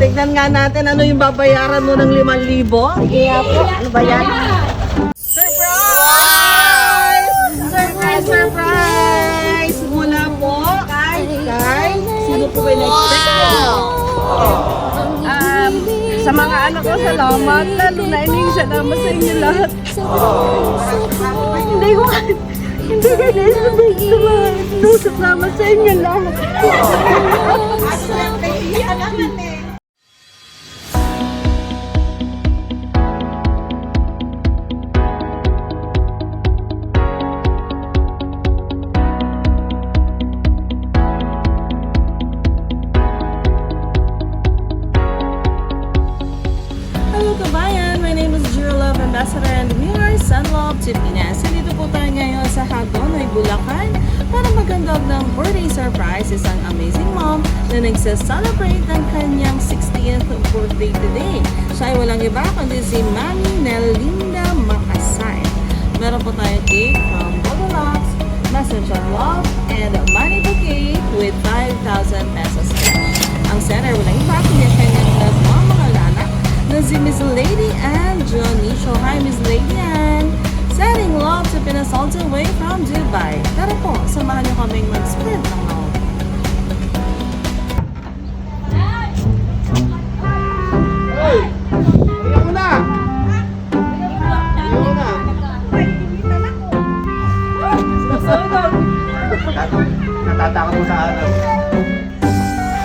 tignan nga natin ano yung babayaran mo ng 5,000. Sige nga po. Ano ba yan? Surprise! Surprise! Surprise! Mula po kay sino po ba in-expect mo? Sa mga anak ko, salamat. Lalo na salamat sa inyo lahat. Hindi ko naman. Salamat sa inyo lahat. Hello kabayan! My name is Jewel Love Ambassador and we are Sunlove to Pinas. Dito po tayo ngayon sa Hagonoy, Bulacan para maghandog ng birthday surprise isang amazing mom na nagsa-celebrate ng kanyang 60th birthday today. Siya ay walang iba kundi si Mami Nelinda Makasay. Meron po tayo cake from Bogolox, message of love, and money bouquet with 5,000 pesos cash. Ang center walang iba kundi ang kanyang love mom mga lana na si Miss Lady Ann Jonicio. Hi, Miss Lady Ann! Sending love to Pinas all the way from Dubai. Tara po, samahan niyo kaming mag-spread ng love. Ayaw na! Ayaw na! Natatakot mo sa anak.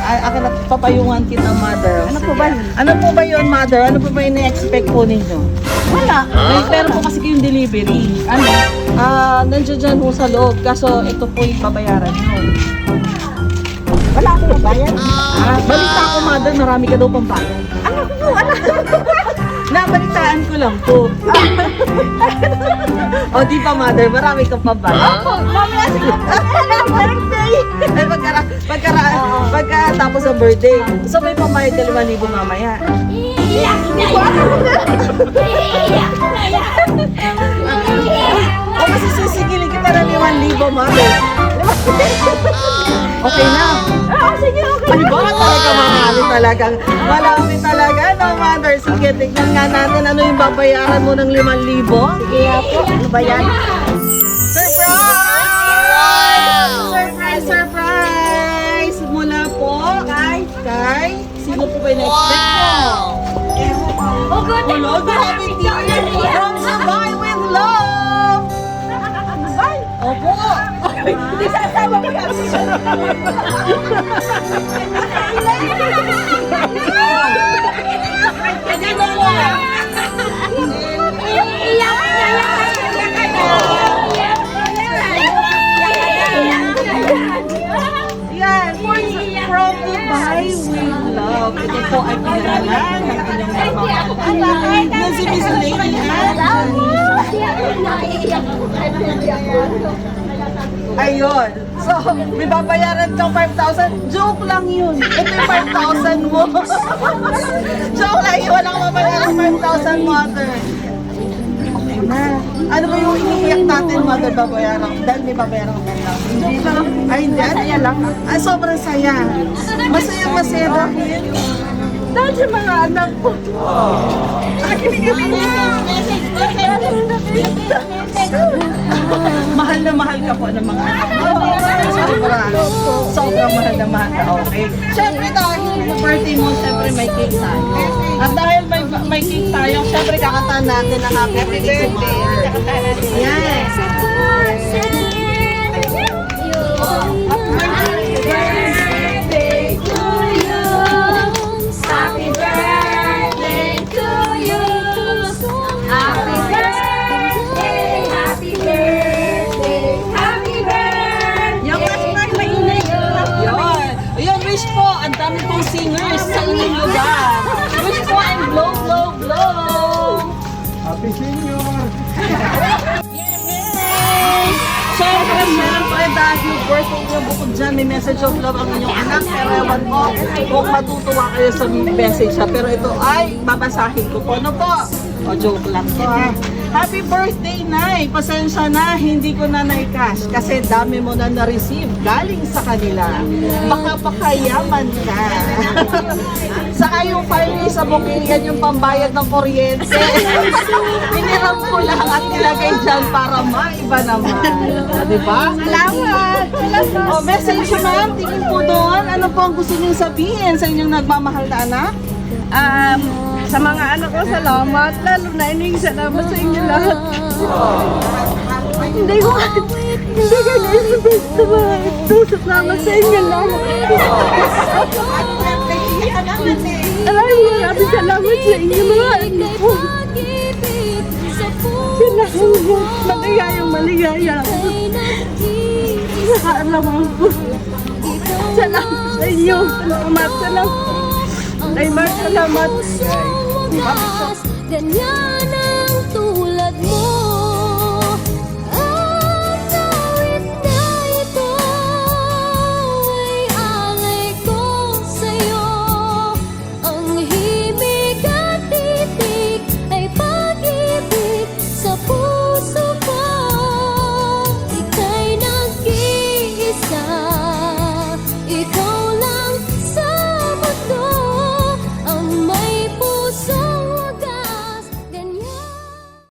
Akin na papayungan kita, mother. Ano po ba yun? Ano po ba yun, mother? Ano po ba yung na-expect po ninyo? Wala. May pero po kasi kayong delivery. Ano? Nandiyan dyan po sa loob. Kaso ito po yung babayaran nyo. Wala akong mabayan. Balita ko, mother, marami ka daw pang bayad. Ano ko? Wala. Nabalitaan ko lang po. O, di ba, mother? Marami kang pang bayad. Mamaya sige. Birthday. Ay, pagkatapos ng birthday. So, may pambayad ka 5,000 mamaya. O, kasi sisigilin kita ng 5,000, mother. Okay na. Sige, okay. Ay, baka talaga marami talaga, no, mother? Sige, tignan nga natin ano yung babayaran mo ng 5,000. Sige nga po. Ano ba yan? Surprise! Surprise! Surprise! Mula po kay sino po ba in-expect mo? Oh, good. Hello, grabe team from Dubai with love! Opo! Hindi sasama ko yan. Yan, from Dubai with love. Ito po ay pinaralan ng inyong nagmamahal na si Miss Lady Ann. Ayun. So, may babayaran kang 5,000. Joke lang yun. Ito yung 5,000 mo. Joke lang yun. Walang mabayaran 5,000 mother. Okay na. Ano ba yung iniiyak natin, mother, babayaran? Dahil may babayaran kang 5,000. Joke lang. Ay, hindi. Masaya lang. Ay, sobrang saya. Masaya dahil. Dahil sa mga anak ko. Mahal na mahal ka po ng mga anak. Sobrang mahal na mahal ka. Okay. Siyempre dahil birthday mo, siyempre may cake tayo. At dahil may cake tayo, siyempre kakantahan natin ang happy birthday. Yes. Wish po, ang dami pong singers sa inyong lugar. Wish po and blow, blow, blow. Happy Senior! Yay! Siyempre, meron pa rin dahil birthday niyo bukod dyan, may message of love ang inyong anak. Pero ewan ko kung matutuwa kayo sa message ha. Pero ito ay babasahin ko po. Ano po? O, joke lang po ha. Happy birthday, Nay! Pasensya na, hindi ko na na-cash kasi dami mo na na-receive galing sa kanila. Baka pakayaman ka. Saka yung 5 days sa booking, yan yung pambayad ng kuryente. Piniram ko lang at nilagay dyan para maiba naman. Diba? Salamat! O, message ma'am, tingin po doon. Ano po ang gusto niyong sabihin sa inyong nagmamahal na anak? Sa mga anak ko, salamat. Lalo na ining salamat sa inyo lahat. Hindi ko kayo naisipin sa mga ito. Salamat sa inyo lahat. Maraming salamat sa inyo mga anak ko. Salamat. Maligaya ako. Nakaalam ko. Salamat sa inyo. Salamat. Ay, Mark, salamat. Ganyan